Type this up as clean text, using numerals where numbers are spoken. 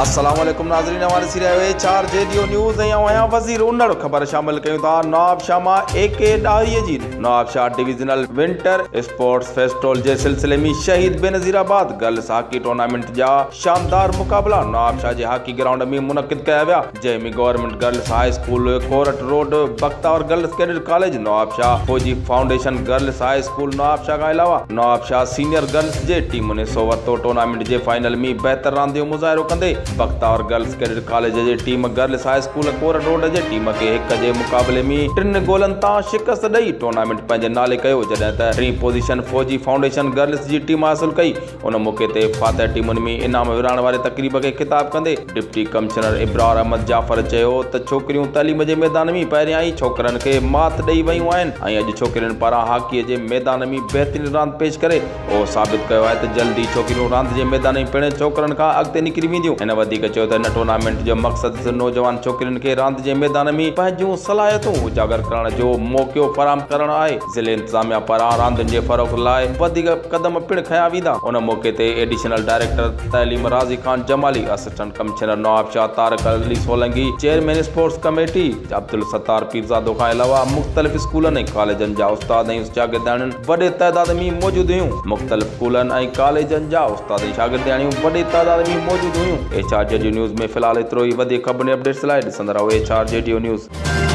अस्सलाम वालेकुम नाज़रीन, हमारे सिरिया 4 JDO न्यूज़ आया वज़ीर उन्नड़ ख़बर शामिल कयूं था। नवाब शाह मां AK ॾाहीअ जी Nawab Shah divisional winter sports festival जे सिलसिले में शहीद बेनज़ीराबाद गर्ल्स हॉकी टूर्नामेंट जा शानदार मुक़ाबला नवाब शाह जे हॉकी ग्राउंड में मुनक़िद कया विया, जंहिं में government girls high school court road Bakhtawar girls cadet college, Nawab Shah फौजी foundation girls high school Nawab Shah खां अलावा नवाब शाह सीनियर गर्ल्स जे टीमुनि हिसो वरितो। टूर्नामेंट जे फाइनल में बहितर रांदि जो मुज़ाहिरो कंदे बख्तावर गर्ल्स कैडेट कॉलेज जी team girls high school court road जी टीम खे 1 जे मुक़ाबले में 3 गोलनि तां शिकस्त ॾेई टूर्नामेंट पंहिंजे नाले कयो, जॾहिं त 3 पोज़ीशन फौजी फाउंडेशन गर्ल्स जी टीम हासिल कई। उन मौक़े ते फातह टीमुनि में इनाम विरहाइण वारे तक़रीब खे ख़िताब कंदे डिप्टी कमिश्नर इब्रार अहमद जाफ़र चयो त छोकिरियूं तइलीम जे मैदान में पहिरियां ई छोकिरनि खे मात ॾेई वयूं आहिनि ऐं अॼु छोकिरियुनि पारां हॉकीअ जे मैदान में बहितरीन रांदि पेश करे उहो साबित कयो आहे त जल्दी छोकिरियूं रांदि जे मैदान में पिण छोकिरनि खां अॻिते निकिरी वेंदियूं। हिन वधीक चयो त हिन टूर्नामेंट जो मक़सदु नौजवान छोकिरियुनि खे रांदि जे मैदान में पंहिंजूं सलाहियतूं उजागर करण जो मौक़ो फराहम करणु आहे। ज़िले इंतिज़ामिया पारां रांदियुनि जे फ़रोग़ लाइ वधीक क़दम पिण खयां वेंदा। उन मौक़े ते एडिशनल डायरेक्टर तइलीम Razi Khan Jamali, assistant commissioner Nawab Shah Tariq Ali Solangi, chairman sports committee Abdul Sattar Pirzado खां अलावा मुख़्तलिफ़ स्कूलनि ऐं कॉलेजनि जा उस्ताद ऐं शागिर्दाणियूं वॾे तइदाद में मौजूदु हुयूं। मुख़्तलिफ़ स्कूलनि ऐं कॉलेजनि जा उस्ताद ऐं शागिर्दाणियूं वॾे तइदाद में मौजूदु हुयूं। 4 JDO न्यूज़ में फ़िलहाल एतिरो ई। वधीक ख़बरुनि अपडेट्स लाइ ॾिसंदा रहो 4 JDO न्यूज़।